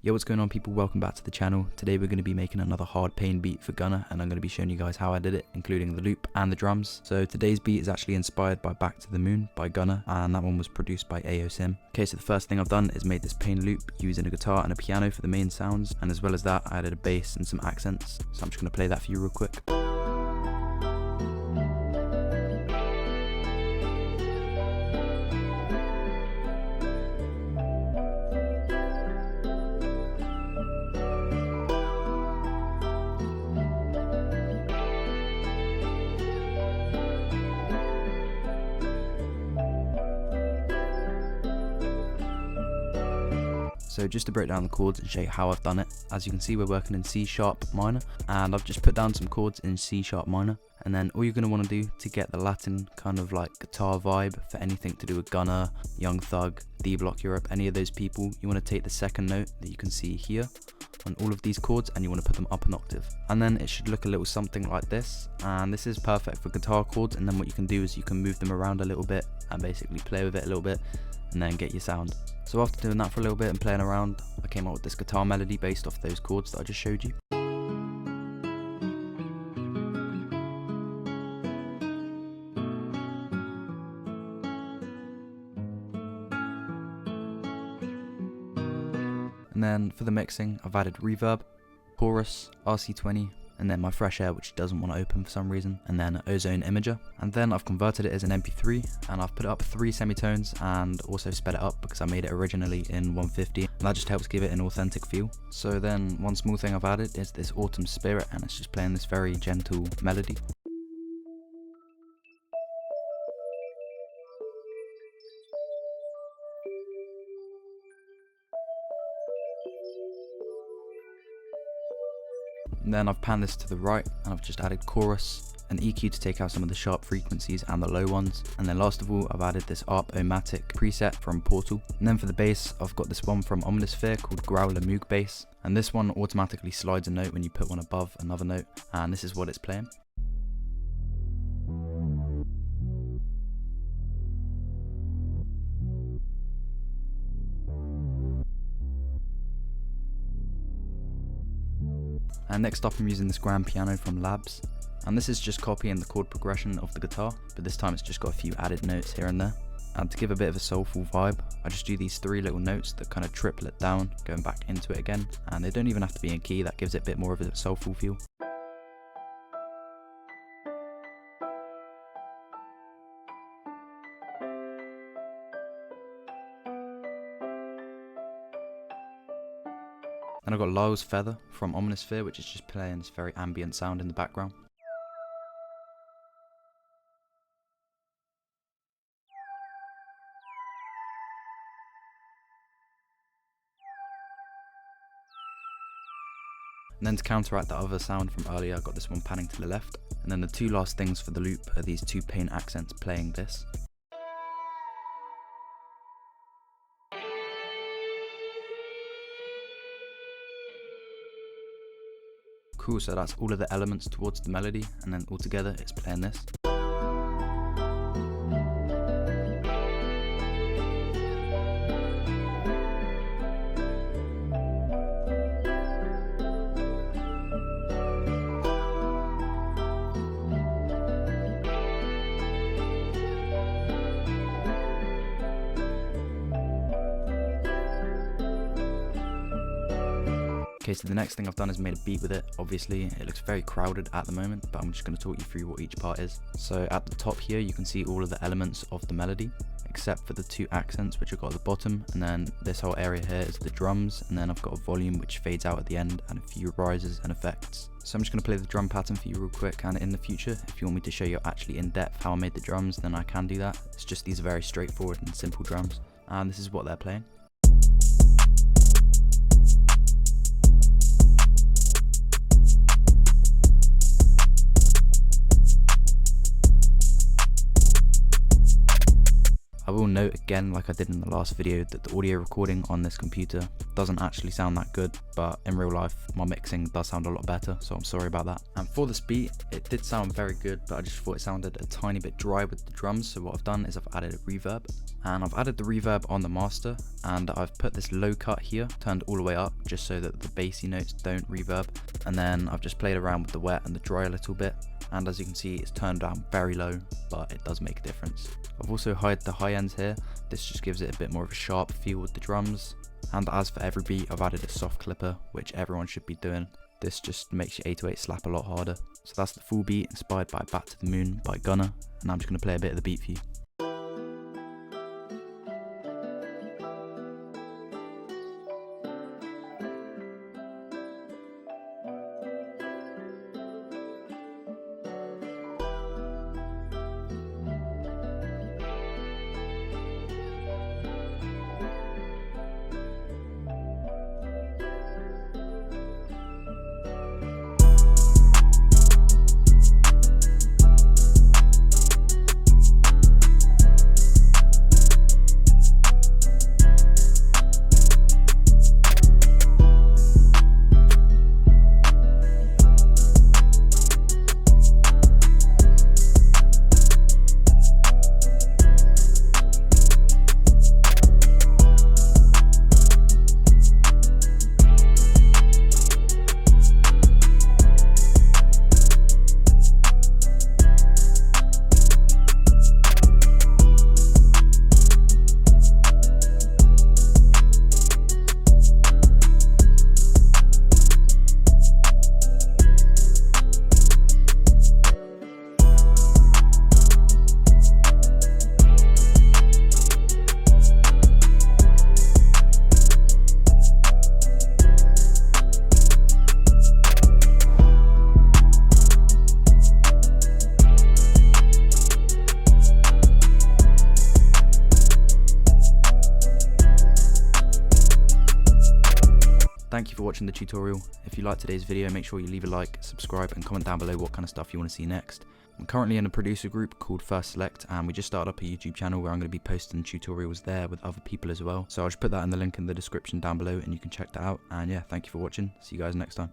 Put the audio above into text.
Yo, what's going on people, welcome back to the channel. Today we're going to be making another hard pain beat for Gunna, and I'm going to be showing you guys how I did it, including the loop and the drums. So today's beat is actually inspired by Back to the Moon by Gunna, and that one was produced by AOSim. Okay, so the first thing I've done is made this pain loop using a guitar and a piano for the main sounds, and as well as that I added a bass and some accents. So I'm just going to play that for you real quick. So just to break down the chords and show you how I've done it, as you can see we're working in C sharp minor, and I've just put down some chords in C sharp minor, and then all you're going to want to do to get the Latin kind of like guitar vibe for anything to do with Gunna, Young Thug, D Block Europe, any of those people, you want to take the second note that you can see here on all of these chords and you want to put them up an octave, and then it should look a little something like this. And this is perfect for guitar chords, and then what you can do is you can move them around a little bit and basically play with it a little bit and then get your sound. So after doing that for a little bit and playing around, I came up with this guitar melody based off those chords that I just showed you. And then for the mixing, I've added reverb, chorus, RC20, and then my fresh air, which doesn't want to open for some reason, and then ozone imager. And then I've converted it as an MP3, and I've put it up 3 semitones and also sped it up because I made it originally in 150, and that just helps give it an authentic feel. So then one small thing I've added is this autumn spirit, and it's just playing this very gentle melody. And then I've panned this to the right and I've just added chorus, an EQ to take out some of the sharp frequencies and the low ones, and then last of all I've added this harp-o-matic preset from Portal. And then for the bass I've got this one from Omnisphere called Growler Moog Bass, and this one automatically slides a note when you put one above another note, and this is what it's playing. And next up I'm using this grand piano from Labs, and this is just copying the chord progression of the guitar, but this time it's just got a few added notes here and there. And to give a bit of a soulful vibe, I just do these 3 little notes that kind of triplet down, going back into it again, and they don't even have to be in key, that gives it a bit more of a soulful feel. And I've got Lyle's Feather from Omnisphere, which is just playing this very ambient sound in the background. And then to counteract that other sound from earlier, I got this one panning to the left. And then the 2 last things for the loop are these 2 pain accents playing this. Cool, so that's all of the elements towards the melody, and then all together it's playing this. Okay, so the next thing I've done is made a beat with it. Obviously it looks very crowded at the moment, but I'm just going to talk you through what each part is. So at the top here you can see all of the elements of the melody, except for the 2 accents which I've got at the bottom, and then this whole area here is the drums, and then I've got a volume which fades out at the end and a few rises and effects. So I'm just going to play the drum pattern for you real quick, and in the future if you want me to show you actually in depth how I made the drums, then I can do that. It's just these are very straightforward and simple drums, and this is what they're playing. I will note again, like I did in the last video, that the audio recording on this computer doesn't actually sound that good, but in real life my mixing does sound a lot better, so I'm sorry about that. And for this beat, it did sound very good, but I just thought it sounded a tiny bit dry with the drums, so what I've done is I've added a reverb, and I've added the reverb on the master, and I've put this low cut here turned all the way up just so that the bassy notes don't reverb, and then I've just played around with the wet and the dry a little bit, and as you can see it's turned down very low, but it does make a difference. I've also hid the high ends here. This just gives it a bit more of a sharp feel with the drums. And as for every beat, I've added a soft clipper, which everyone should be doing. This just makes your 808 slap a lot harder. So that's the full beat, inspired by Back to the Moon by Gunna, and I'm just going to play a bit of the beat for you. Thank you for watching the tutorial. If you liked today's video, make sure you leave a like, subscribe, and comment down below what kind of stuff you want to see next. I'm currently in a producer group called First Select, and we just started up a YouTube channel where I'm going to be posting tutorials there with other people as well. So I'll just put that in the link in the description down below and you can check that out. And yeah, thank you for watching. See you guys next time.